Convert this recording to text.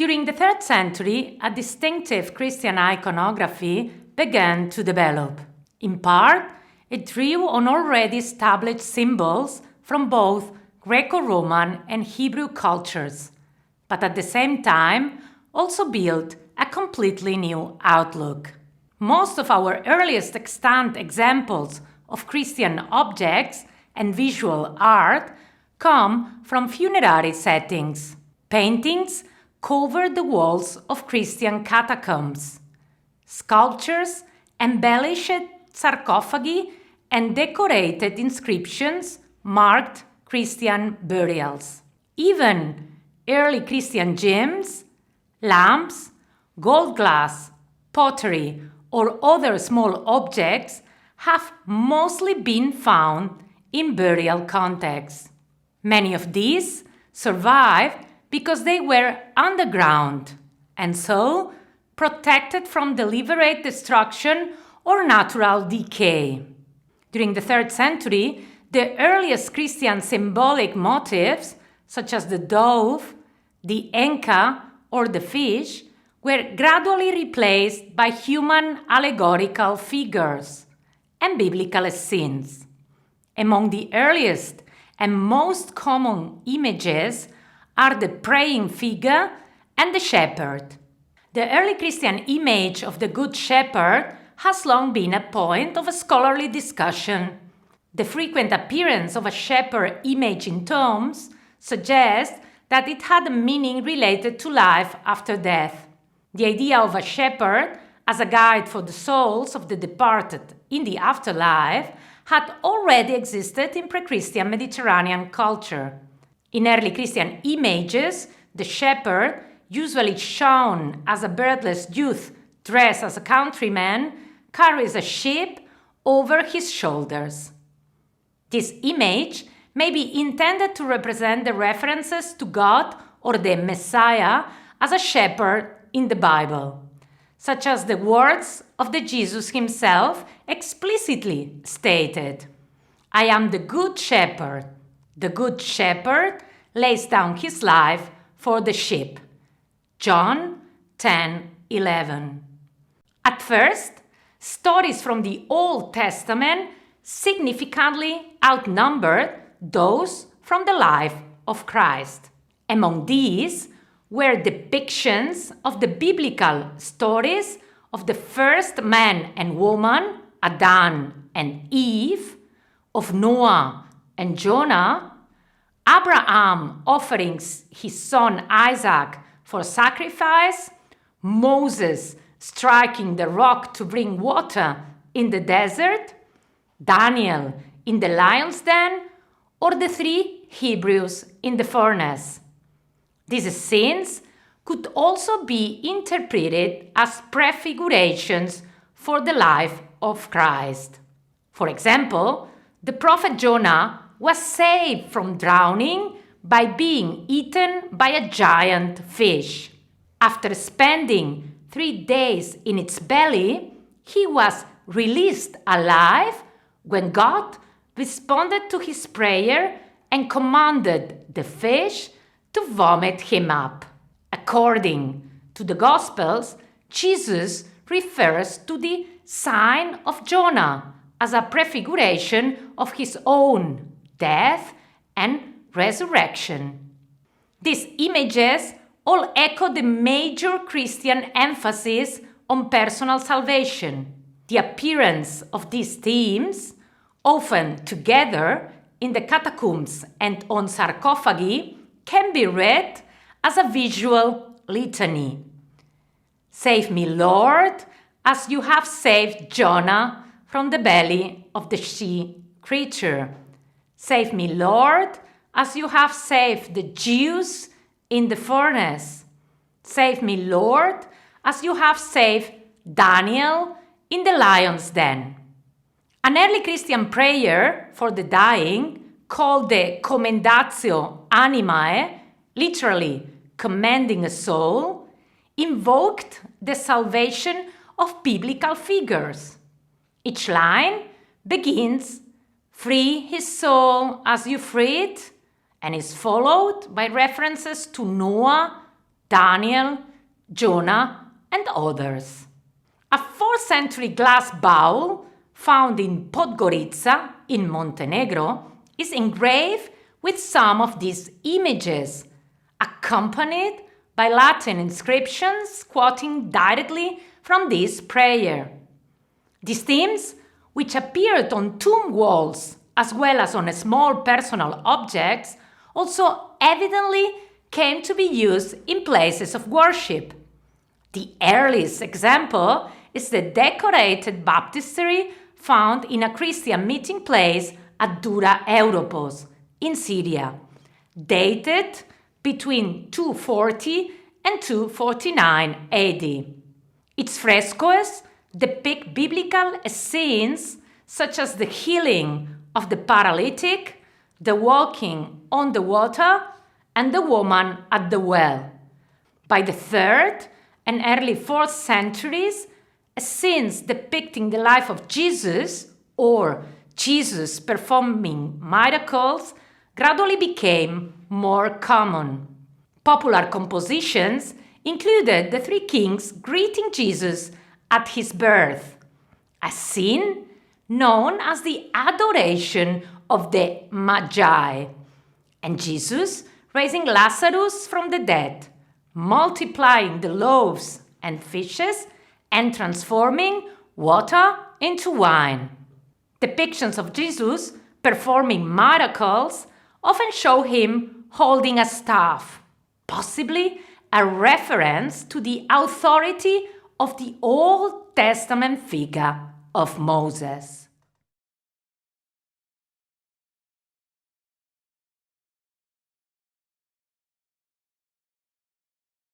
During the 3rd century, a distinctive Christian iconography began to develop. In part, it drew on already established symbols from both Greco-Roman and Hebrew cultures, but at the same time also built a completely new outlook. Most of our earliest extant examples of Christian objects and visual art come from funerary settings. Paintings covered the walls of Christian catacombs. Sculptures embellished sarcophagi and decorated inscriptions marked Christian burials. Even early Christian gems, lamps, gold glass, pottery, or other small objects have mostly been found in burial contexts. Many of these survived because they were underground and so protected from deliberate destruction or natural decay. During the 3rd century, the earliest Christian symbolic motifs, such as the dove, the enca, or the fish, were gradually replaced by human allegorical figures and biblical scenes. Among the earliest and most common images are the praying figure and the shepherd. The early Christian image of the Good Shepherd has long been a point of a scholarly discussion. The frequent appearance of a shepherd image in tombs suggests that it had a meaning related to life after death. The idea of a shepherd as a guide for the souls of the departed in the afterlife had already existed in pre-Christian Mediterranean culture. In early Christian images, the shepherd, usually shown as a beardless youth dressed as a countryman, carries a sheep over his shoulders. This image may be intended to represent the references to God or the Messiah as a shepherd in the Bible, such as the words of the Jesus himself explicitly stated, "I am the good shepherd. The good shepherd lays down his life for the sheep." John 10:11. At first, stories from the Old Testament significantly outnumbered those from the life of Christ. Among these were depictions of the biblical stories of the first man and woman, Adam and Eve, of Noah and Jonah, Abraham offering his son Isaac for sacrifice, Moses striking the rock to bring water in the desert, Daniel in the lion's den, or the 3 Hebrews in the furnace. These scenes could also be interpreted as prefigurations for the life of Christ. For example, the prophet Jonah was saved from drowning by being eaten by a giant fish. After spending 3 days in its belly, he was released alive when God responded to his prayer and commanded the fish to vomit him up. According to the Gospels, Jesus refers to the sign of Jonah as a prefiguration of his own death and resurrection. These images all echo the major Christian emphasis on personal salvation. The appearance of these themes, often together in the catacombs and on sarcophagi, can be read as a visual litany. Save me, Lord, as you have saved Jonah from the belly of the sea creature. Save me, Lord, as you have saved the Jews in the furnace. Save me, Lord, as you have saved Daniel in the lion's den. An early Christian prayer for the dying, called the Commendatio Animae, literally commending a soul, invoked the salvation of biblical figures. Each line begins, "Free his soul as you free it," and is followed by references to Noah, Daniel, Jonah, and others. A 4th century glass bowl found in Podgorica in Montenegro is engraved with some of these images, accompanied by Latin inscriptions quoting directly from this prayer. These themes, which appeared on tomb walls as well as on small personal objects, also evidently came to be used in places of worship. The earliest example is the decorated baptistry found in a Christian meeting place at Dura Europos in Syria, dated between 240 and 249 AD. Its frescoes depict biblical scenes such as the healing of the paralytic, the walking on the water, and the woman at the well. By the 3rd and early 4th centuries, scenes depicting the life of Jesus or Jesus performing miracles gradually became more common. Popular compositions included the 3 kings greeting Jesus at his birth, a scene known as the Adoration of the Magi, and Jesus raising Lazarus from the dead, multiplying the loaves and fishes, and transforming water into wine. Depictions of Jesus performing miracles often show him holding a staff, possibly a reference to the authority of the Old Testament figure of Moses.